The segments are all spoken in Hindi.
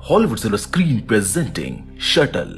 Hollywood silver screen presenting shuttle.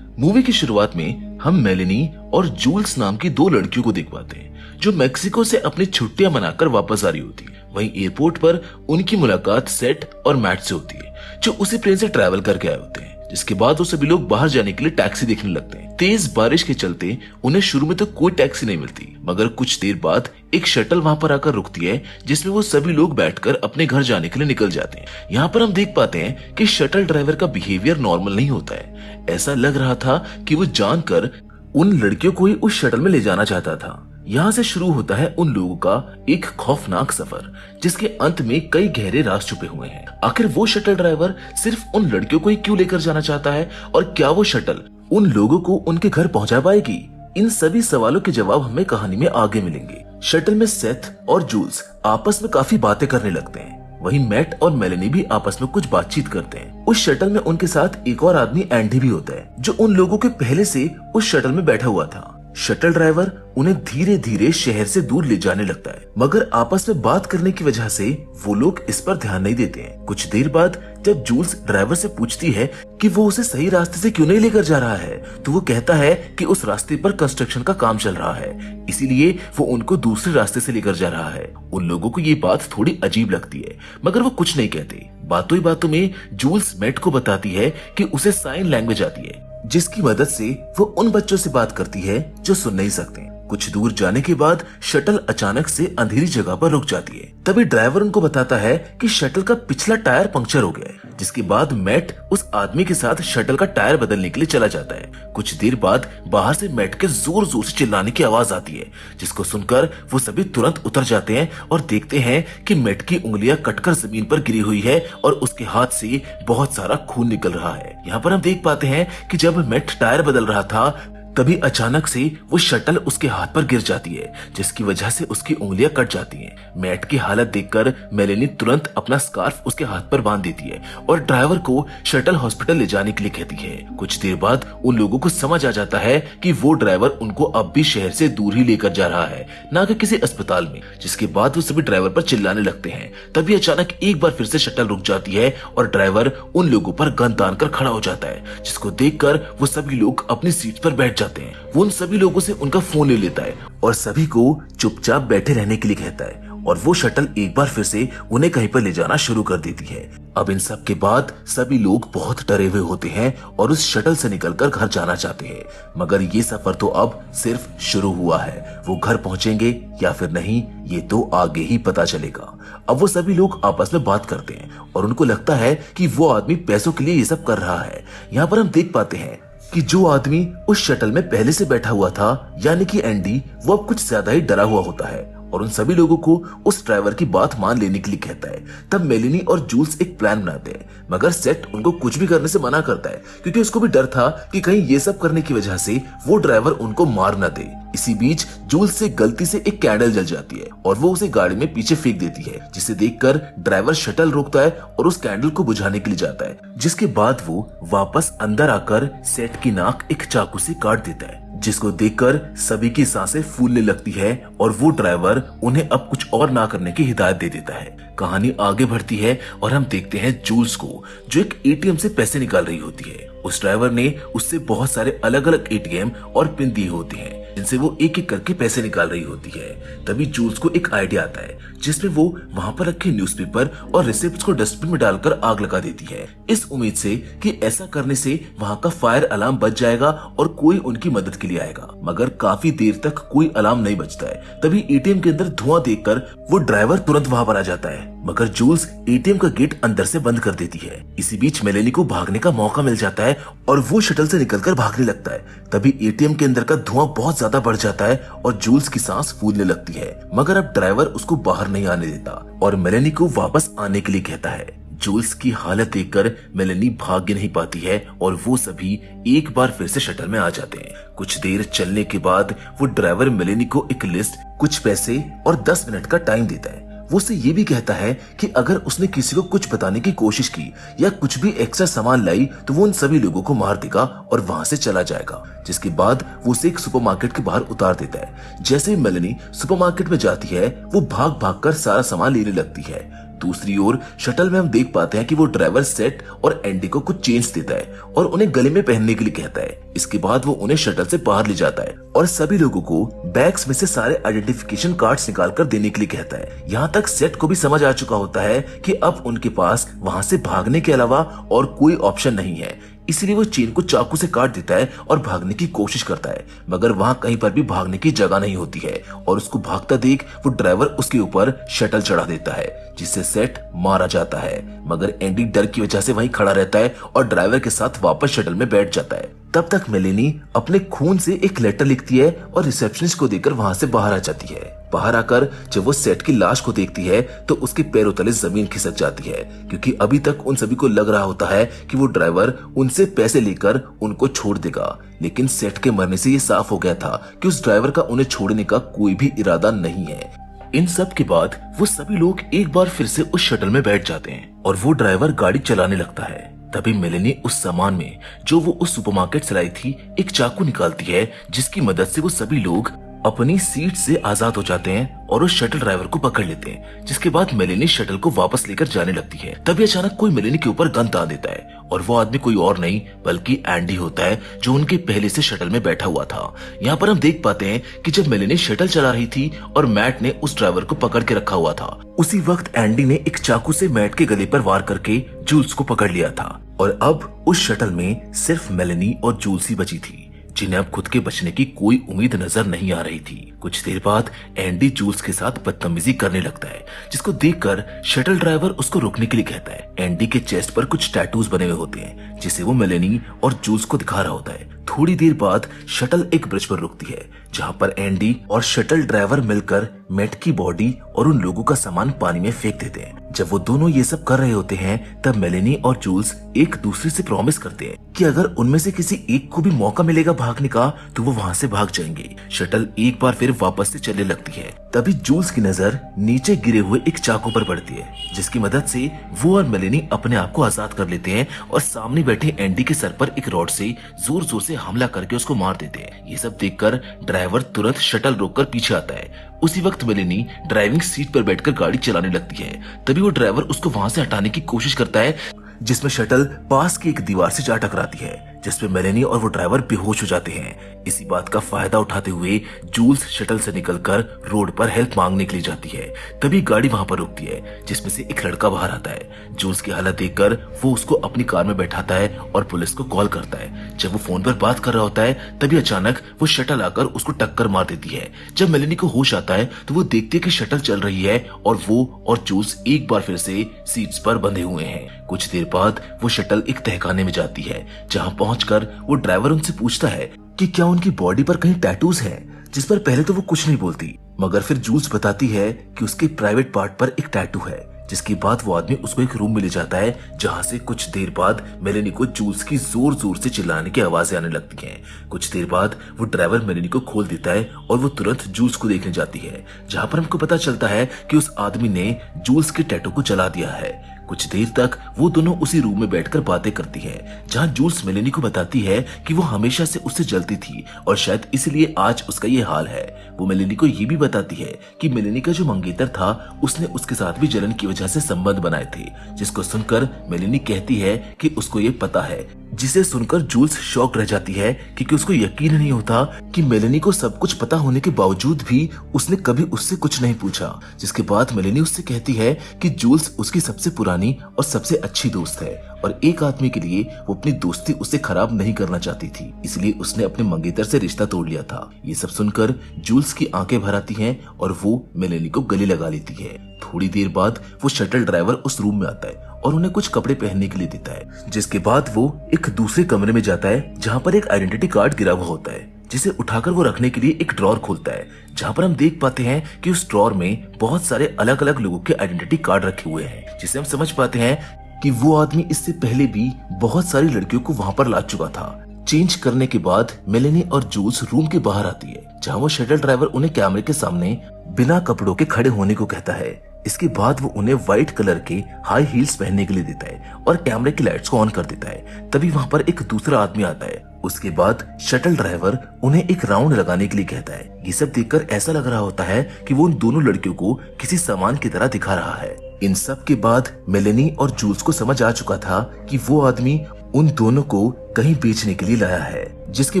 Movie की शुरुआत में हम मेलेनी और जूल्स नाम की दो लड़कियों को देख पाते हैं जो मेक्सिको से अपनी छुट्टियां मनाकर वापस आ रही होती है। वहीं एयरपोर्ट पर उनकी मुलाकात सेट और मैट से होती है जो उसी प्लेन से ट्रैवल करके आए होते हैं। जिसके बाद वो सभी लोग बाहर जाने के लिए टैक्सी देखने लगते हैं। तेज बारिश के चलते उन्हें शुरू में तो कोई टैक्सी नहीं मिलती, मगर कुछ देर बाद एक शटल वहां पर आकर रुकती है जिसमें वो सभी लोग बैठकर अपने घर जाने के लिए निकल जाते हैं। यहाँ पर हम देख पाते हैं कि शटल ड्राइवर का बिहेवियर नॉर्मल नहीं होता है। ऐसा लग रहा था कि वो जानकर उन लड़कियों को ही उस शटल में ले जाना चाहता था। यहाँ से शुरू होता है उन लोगों का एक खौफनाक सफर जिसके अंत में कई गहरे राज छुपे हुए हैं। आखिर वो शटल ड्राइवर सिर्फ उन लड़कियों को ही क्यों लेकर जाना चाहता है और क्या वो शटल उन लोगों को उनके घर पहुंचा पाएगी? इन सभी सवालों के जवाब हमें कहानी में आगे मिलेंगे। शटल में सेथ और जूल्स आपस में काफी बातें करने लगते हैं। वहीं मैट और मेलेनी भी आपस में कुछ बातचीत करते हैं। उस शटल में उनके साथ एक और आदमी एंडी भी होता है जो उन लोगों के पहले से उस शटल में बैठा हुआ था। शटल ड्राइवर उन्हें धीरे धीरे शहर से दूर ले जाने लगता है, मगर आपस में बात करने की वजह से वो लोग इस पर ध्यान नहीं देते हैं। कुछ देर बाद जब जूल्स ड्राइवर से पूछती है कि वो उसे सही रास्ते से क्यों नहीं लेकर जा रहा है, तो वो कहता है कि उस रास्ते पर कंस्ट्रक्शन का काम चल रहा है, इसीलिए वो उनको दूसरे रास्ते से लेकर जा रहा है। उन लोगों को ये बात थोड़ी अजीब लगती है, मगर वो कुछ नहीं कहते। बातों ही बातों में जूल्स मैट को बताती है कि उसे साइन लैंग्वेज आती है, जिसकी मदद से वो उन बच्चों से बात करती है जो सुन नहीं सकते। कुछ दूर जाने के बाद शटल अचानक से अंधेरी जगह पर रुक जाती है। तभी ड्राइवर उनको बताता है कि शटल का पिछला टायर पंक्चर हो गया है, जिसके बाद मैट उस आदमी के साथ शटल का टायर बदलने के लिए चला जाता है। कुछ देर बाद बाहर से मैट के जोर जोर से चिल्लाने की आवाज आती है, जिसको सुनकर वो सभी तुरंत उतर जाते हैं और देखते हैं कि मैट की उंगलियां कटकर जमीन पर गिरी हुई है और उसके हाथ से बहुत सारा खून निकल रहा है। यहाँ पर हम देख पाते हैं कि जब मैट टायर बदल रहा था तभी अचानक से वो शटल उसके हाथ पर गिर जाती है, जिसकी वजह से उसकी उंगलियां कट जाती हैं। मैट की हालत देखकर मेलेनी तुरंत अपना स्कार्फ उसके हाथ पर बांध देती है और ड्राइवर को शटल हॉस्पिटल ले जाने के लिए कहती है। कुछ देर बाद उन लोगों को समझ आ जाता है कि वो ड्राइवर उनको अब भी शहर से दूर ही लेकर जा रहा है, ना कि किसी अस्पताल में। जिसके बाद वो सभी ड्राइवर पर चिल्लाने लगते हैं। तभी अचानक एक बार फिर से शटल रुक जाती है और ड्राइवर उन लोगों पर गन तान कर खड़ा हो जाता है, जिसको देखकर वो सभी लोग अपनी सीट पर बैठ जाते हैं। वो उन सभी लोगों से उनका फोन ले लेता है और सभी को चुपचाप बैठे रहने के लिए कहता है और वो शटल एक बार फिर से उन्हें कहीं पर ले जाना शुरू कर देती है। अब इन सब के बाद सभी लोग बहुत डरे हुए होते हैं और उस शटल से निकलकर घर जाना चाहते हैं, मगर ये सफर तो अब सिर्फ शुरू हुआ है। वो घर पहुंचेंगे या फिर नहीं, ये तो आगे ही पता चलेगा। अब वो सभी लोग आपस में बात करते हैं और उनको लगता है कि वो आदमी पैसों के लिए ये सब कर रहा है। यहाँ पर हम देख पाते हैं कि जो आदमी उस शटल में पहले से बैठा हुआ था, यानी कि एंडी, वो अब कुछ ज्यादा ही डरा हुआ होता है और उन सभी लोगों को उस ड्राइवर की बात मान लेने के लिए कहता है। तब मेलेनी और जूल्स एक प्लान बनाते हैं, मगर सेट उनको कुछ भी करने से मना करता है क्योंकि उसको भी डर था कि कहीं ये सब करने की वजह से वो ड्राइवर उनको मार न दे। इसी बीच जूल्स से गलती से एक कैंडल जल जाती है और वो उसे गाड़ी में पीछे फेंक देती है, जिसे देखकर ड्राइवर शटल रोकता है और उस कैंडल को बुझाने के लिए जाता है। जिसके बाद वो वापस अंदर आकर सेट की नाक एक चाकू से काट देता है, जिसको देखकर सभी की सांसें फूलने लगती है और वो ड्राइवर उन्हें अब कुछ और ना करने की हिदायत दे देता है। कहानी आगे बढ़ती है और हम देखते हैं जूल्स को जो एक एटीएम से पैसे निकाल रही होती है। उस ड्राइवर ने उससे बहुत सारे अलग अलग एटीएम और पिन दिए होते हैं जिनसे वो एक एक करके पैसे निकाल रही होती है। तभी जूल्स को एक आइडिया आता है जिसमें वो वहां पर रखे न्यूज़पेपर और रिसिप्ट्स को डस्टबिन में डालकर आग लगा देती है, इस उम्मीद से कि ऐसा करने से वहां का फायर अलार्म बज जाएगा और कोई उनकी मदद के लिए आएगा। मगर काफी देर तक कोई अलार्म नहीं बजता है। तभी एटीएम के अंदर धुआं देखकर वो ड्राइवर तुरंत वहां पर आ जाता है, मगर जूल्स एटीएम का गेट अंदर से बंद कर देती है। इसी बीच मेलेनी को भागने का मौका मिल जाता है और वो शटल से निकलकर भागने लगता है। तभी एटीएम के अंदर का धुआं बहुत ज्यादा बढ़ जाता है और जूल्स की सांस फूलने लगती है, मगर अब ड्राइवर उसको बाहर नहीं आने देता और मेलेनी को वापस आने के लिए कहता है। जूल्स की हालत देखकर मेलेनी भाग नहीं पाती है और वो सभी एक बार फिर से शटल में आ जाते हैं। कुछ देर चलने के बाद वो ड्राइवर मेलेनी को एक लिस्ट, कुछ पैसे और 10 मिनट का टाइम देता है। वो उसे ये भी कहता है कि अगर उसने किसी को कुछ बताने की कोशिश की या कुछ भी एक्स्ट्रा सामान लाई तो वो उन सभी लोगों को मार देगा और वहां से चला जाएगा। जिसके बाद वो उसे एक सुपरमार्केट के बाहर उतार देता है। जैसे ही मेलेनी सुपरमार्केट में जाती है वो भाग भाग कर सारा सामान लेने लगती है। दूसरी ओर शटल में हम देख पाते हैं कि वो ड्राइवर सेट और एंडी को कुछ चेंज देता है और उन्हें गले में पहनने के लिए कहता है। इसके बाद वो उन्हें शटल से बाहर ले जाता है और सभी लोगों को बैग्स में से सारे आइडेंटिफिकेशन कार्ड्स निकाल कर देने के लिए कहता है। यहाँ तक सेट को भी समझ आ चुका होता है कि अब उनके पास वहाँ से भागने के अलावा और कोई ऑप्शन नहीं है, इसलिए वो चेन को चाकू से काट देता है और भागने की कोशिश करता है, मगर वहाँ कहीं पर भी भागने की जगह नहीं होती है और उसको भागता देख वो ड्राइवर उसके ऊपर शटल चढ़ा देता है, जिससे सेट मारा जाता है। मगर एंडी डर की वजह से वहीं खड़ा रहता है और ड्राइवर के साथ वापस शटल में बैठ जाता है। तब तक मेलेनी अपने खून से एक लेटर लिखती है और रिसेप्शनिस्ट को देकर वहाँ से बाहर आ जाती है। बाहर आकर जब वो सेट की लाश को देखती है तो उसके पैरों तले जमीन खिसक जाती है, क्योंकि अभी तक उन सभी को लग रहा होता है कि वो ड्राइवर उनसे पैसे लेकर उनको छोड़ देगा। लेकिन सेट के मरने से ये साफ हो गया था कि उस ड्राइवर का उन्हें छोड़ने का कोई भी इरादा नहीं है। इन सब के बाद वो सभी लोग एक बार फिर से उस शटल में बैठ जाते हैं और वो ड्राइवर गाड़ी चलाने लगता है। तभी मेलेनी उस सामान में जो वो उस सुपरमार्केट से लाई थी एक चाकू निकालती है, जिसकी मदद से वो सभी लोग अपनी सीट से आजाद हो जाते हैं और उस शटल ड्राइवर को पकड़ लेते हैं। जिसके बाद मेलेनी शटल को वापस लेकर जाने लगती है। तभी अचानक कोई मेलेनी के ऊपर गन तान देता है और वो आदमी कोई और नहीं बल्कि एंडी होता है, जो उनके पहले से शटल में बैठा हुआ था। यहाँ पर हम देख पाते हैं कि जब मेलेनी शटल चला रही थी और मैट ने उस ड्राइवर को पकड़ के रखा हुआ था, उसी वक्त एंडी ने एक चाकू से मैट के गले पर वार करके जूल्स को पकड़ लिया था और अब उस शटल में सिर्फ मेलेनी और जूल्स ही बची थी, जिन्हें अब खुद के बचने की कोई उम्मीद नजर नहीं आ रही थी। कुछ देर बाद एंडी जूल्स के साथ बदतमीजी करने लगता है, जिसको देखकर शटल ड्राइवर उसको रोकने के लिए कहता है। एंडी के चेस्ट पर कुछ टैटूज बने हुए होते हैं, जिसे वो मेलेनी और जूल्स को दिखा रहा होता है। थोड़ी देर बाद शटल एक ब्रिज पर रुकती है, जहाँ पर एंडी और शटल ड्राइवर मिलकर मैट की बॉडी और उन लोगों का सामान पानी में फेंक देते हैं। जब वो दोनों ये सब कर रहे होते हैं तब मेलेनी और जूल्स एक दूसरे से प्रॉमिस करते हैं कि अगर उनमें से किसी एक को भी मौका मिलेगा भागने का तो वो वहाँ से भाग जाएंगे। शटल एक बार फिर वापस से चलने लगती है। तभी जूल्स की नजर नीचे गिरे हुए एक चाकू पर पड़ती है, जिसकी मदद से वो और मेलेनी अपने आप को आजाद कर लेते हैं और सामने बैठे एंडी के सर पर एक रॉड से जोर जोर से हमला करके उसको मार देते हैं। ये सब देखकर ड्राइवर तुरंत शटल रोककर पीछे आता है। उसी वक्त मेलेनी ड्राइविंग सीट पर बैठकर गाड़ी चलाने लगती है। तभी वो ड्राइवर उसको वहां से हटाने की कोशिश करता है, जिसमें शटल पास की एक दीवार से जा टकराती है, जिसमें मेलेनी और वो ड्राइवर बेहोश हो जाते हैं। इसी बात का फायदा उठाते हुए जूल्स शटल से निकलकर रोड पर हेल्प मांगने के लिए जाती है। तभी गाड़ी वहां पर रुकती है, जिसमें से एक लड़का बाहर आता है। जूल्स की हालत देखकर वो उसको अपनी कार में बैठाता है और पुलिस को कॉल करता है। जब वो फोन पर बात कर रहा होता है तभी अचानक वो शटल आकर उसको टक्कर मार देती है। जब मेलेनी को होश आता है तो वो देखती है कि शटल चल रही है और वो और जूल्स एक बार फिर से सीट्स पर बंधे हुए हैं। कुछ देर बाद वो शटल एक तहखाने में जाती है, जहाँ पहुंचकर वो ड्राइवर उनसे पूछता है कि क्या उनकी बॉडी पर कहीं टैटूज हैं, जिस पर पहले तो वो कुछ नहीं बोलती, मगर फिर जूल्स बताती है कि उसके प्राइवेट पार्ट पर एक टैटू है। जिसके बाद वो आदमी उसको एक रूम में ले जाता है, जहाँ से कुछ देर बाद मेलेनी को जूल्स की जोर जोर से चिल्लाने की आवाजें आने लगती हैं। कुछ देर बाद वो ड्राइवर मेलेनी को खोल देता है और वो तुरंत जूल्स को देखने जाती है, जहाँ पर हमको पता चलता है कि उस आदमी ने जूल्स के टैटू को जला दिया है। कुछ देर तक वो दोनों उसी रूम में बैठकर बातें करती है, जहाँ जूल्स मेलेनी को बताती है कि वो हमेशा से उससे जलती थी और शायद इसलिए आज उसका ये हाल है। वो मेलेनी को ये भी बताती है कि मेलेनी का जो मंगेतर था उसने उसके साथ भी जलन की वजह से संबंध बनाए थे, जिसको सुनकर मेलेनी कहती है कि उसको ये पता है, जिसे सुनकर जूल्स शॉक रह जाती है क्योंकि उसको यकीन नहीं होता कि मेलेनी को सब कुछ पता होने के बावजूद भी उसने कभी उससे कुछ नहीं पूछा। जिसके बाद मेलेनी उससे कहती है कि जूल्स उसकी सबसे पुरानी और सबसे अच्छी दोस्त है और एक आदमी के लिए वो अपनी दोस्ती उससे खराब नहीं करना चाहती थी, इसलिए उसने अपने मंगेतर से रिश्ता तोड़ लिया था। ये सब सुनकर जूल्स की आंखें भर आती हैं और वो मेलेनी को गले लगा लेती है। थोड़ी देर बाद वो शटल ड्राइवर उस रूम में आता है और उन्हें कुछ कपड़े पहनने के लिए देता है, जिसके बाद वो एक दूसरे कमरे में जाता है जहाँ पर एक आइडेंटिटी कार्ड गिरा हुआ होता है, जिसे उठाकर वो रखने के लिए एक ड्रॉर खोलता है, जहाँ पर हम देख पाते हैं कि उस ड्रॉर में बहुत सारे अलग अलग लोगों के आइडेंटिटी कार्ड रखे हुए हैं, जिसे हम समझ पाते हैं कि वो आदमी इससे पहले भी बहुत सारी लड़कियों को वहाँ पर ला चुका था। चेंज करने के बाद मेलेनी और जूल्स रूम के बाहर आती है, जहाँ वो शटल ड्राइवर उन्हें कैमरे के सामने बिना कपड़ों के खड़े होने को कहता है। इसके बाद वो उन्हें व्हाइट कलर के हाई हील्स पहनने के लिए देता है और कैमरे की लाइट्स को ऑन कर देता है। तभी वहाँ पर एक दूसरा आदमी आता है। उसके बाद शटल ड्राइवर उन्हें एक राउंड लगाने के लिए कहता है। ये सब देखकर ऐसा लग रहा होता है कि वो उन दोनों लड़कियों को किसी सामान की तरह दिखा रहा है। इन सब के बाद मेलेनी और जूल्स को समझ आ चुका था कि वो आदमी उन दोनों को कहीं बेचने के लिए लाया है, जिसके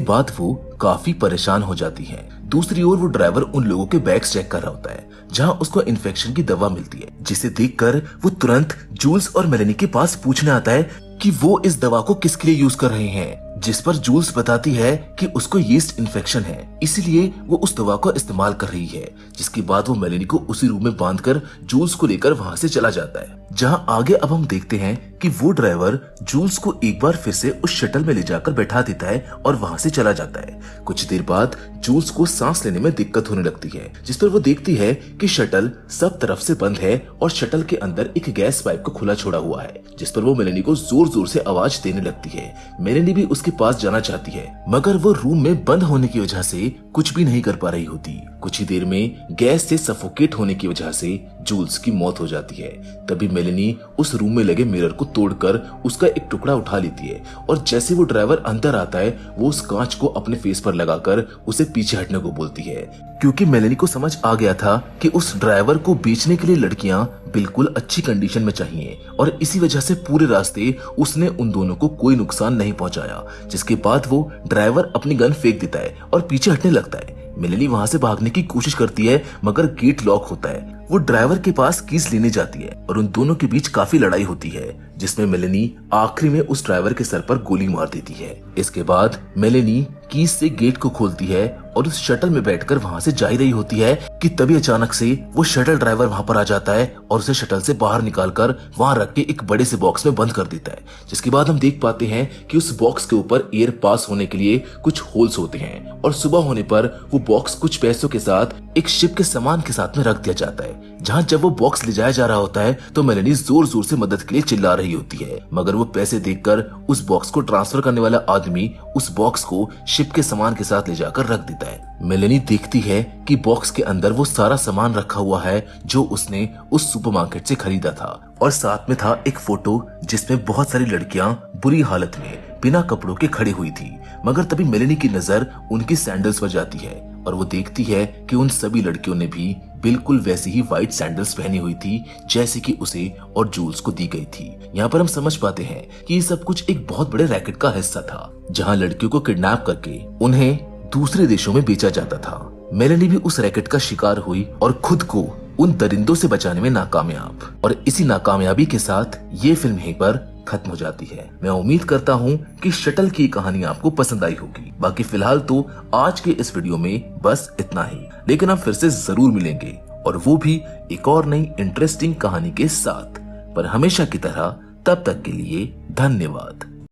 बाद वो काफी परेशान हो जाती हैं। दूसरी ओर वो ड्राइवर उन लोगों के बैग्स चेक कर रहा होता है जहां उसको इन्फेक्शन की दवा मिलती है, जिसे देखकर वो तुरंत जूल्स और मेलेनी के पास पूछने आता है कि वो इस दवा को किसके लिए यूज कर रहे हैं, जिस पर जूल्स बताती है कि उसको यीस्ट इन्फेक्शन है, इसलिए वो उस दवा को इस्तेमाल कर रही है। जिसके बाद वो मेलेनी को उसी रूम में बांधकर जूल्स को लेकर वहां से चला जाता है। जहां आगे अब हम देखते हैं कि वो ड्राइवर जूल्स को एक बार फिर से उस शटल में ले जाकर बैठा देता है और वहां से चला जाता है। कुछ देर बाद जूल्स को सांस लेने में दिक्कत होने लगती है, जिस पर वो देखती है कि शटल सब तरफ से बंद है और शटल के अंदर एक गैस पाइप को खुला छोड़ा हुआ है, जिस पर वो मेलेनी को जोर जोर से आवाज देने लगती है। मेलेनी भी उसके पास जाना चाहती है, मगर वो रूम में बंद होने की वजह से कुछ भी नहीं कर पा रही होती। कुछ ही देर में गैस से सफोकेट होने की वजह से जूल्स की मौत हो जाती है। तभी मेलेनी उस रूम में लगे मिरर को तोड़कर उसका एक टुकड़ा उठा लेती है और जैसे वो ड्राइवर अंदर आता है वो उस कांच को अपने फेस पर लगाकर उसे पीछे हटने को बोलती है, क्योंकि मेलेनी को समझ आ गया था कि उस ड्राइवर को बेचने के लिए लड़कियां बिल्कुल अच्छी कंडीशन में चाहिए और इसी वजह से पूरे रास्ते उसने उन दोनों को कोई नुकसान नहीं पहुंचाया। जिसके बाद वो ड्राइवर अपनी गन फेंक देता है और पीछे हटने लगता है। मेलेनी वहां से भागने की कोशिश करती है, मगर गेट लॉक होता है। वो ड्राइवर के पास कीज लेने जाती है और उन दोनों के बीच काफी लड़ाई होती है, जिसमें मेलेनी आखिरी में उस ड्राइवर के सर पर गोली मार देती है। इसके बाद मेलेनी कीज से गेट को खोलती है और उस शटल में बैठकर वहां से जा रही होती है कि तभी अचानक से वो शटल ड्राइवर वहां पर आ जाता है और उसे शटल से बाहर निकालकर वहां रख के एक बड़े से बॉक्स में बंद कर देता है। जिसके बाद हम देख पाते हैं कि उस बॉक्स के ऊपर एयर पास होने के लिए कुछ होल्स होते हैं और सुबह होने पर वो बॉक्स कुछ पैसों के साथ एक शिप के सामान के साथ में रख दिया जाता है। जहां जब वो बॉक्स ले जाया जा रहा होता है तो मेलेनी जोर जोर से मदद के लिए चिल्ला रही होती है, मगर वो पैसे देखकर उस बॉक्स को ट्रांसफर करने वाला आदमी उस बॉक्स को शिप के सामान के साथ ले जाकर रख देता है। मेलेनी देखती है कि बॉक्स के अंदर वो सारा सामान रखा हुआ है जो उसने उस सुपरमार्केट से खरीदा था और साथ में था एक फोटो जिसमें बहुत सारी लड़कियां बुरी हालत में बिना कपड़ों के खड़ी हुई थी। मगर तभी मेलेनी की नजर उनकी सैंडल्स पर जाती है और वो देखती है कि उन सभी लड़कियों ने भी बिल्कुल वैसी ही व्हाइट सैंडल्स पहनी हुई थी जैसे कि उसे और जूल्स को दी गई थी। यहाँ पर हम समझ पाते हैं कि ये सब कुछ एक बहुत बड़े रैकेट का हिस्सा था, जहाँ लड़कियों को किडनैप करके उन्हें दूसरे देशों में बेचा जाता था। मेलेनी भी उस रैकेट का शिकार हुई और खुद को उन दरिंदों से बचाने में नाकामयाब, और इसी नाकामयाबी के साथ ये फिल्म यहीं पर खत्म हो जाती है। मैं उम्मीद करता हूँ कि शटल की कहानी आपको पसंद आई होगी। बाकी फिलहाल तो आज के इस वीडियो में बस इतना ही, लेकिन हम फिर से जरूर मिलेंगे और वो भी एक और नई इंटरेस्टिंग कहानी के साथ। पर हमेशा की तरह तब तक के लिए धन्यवाद।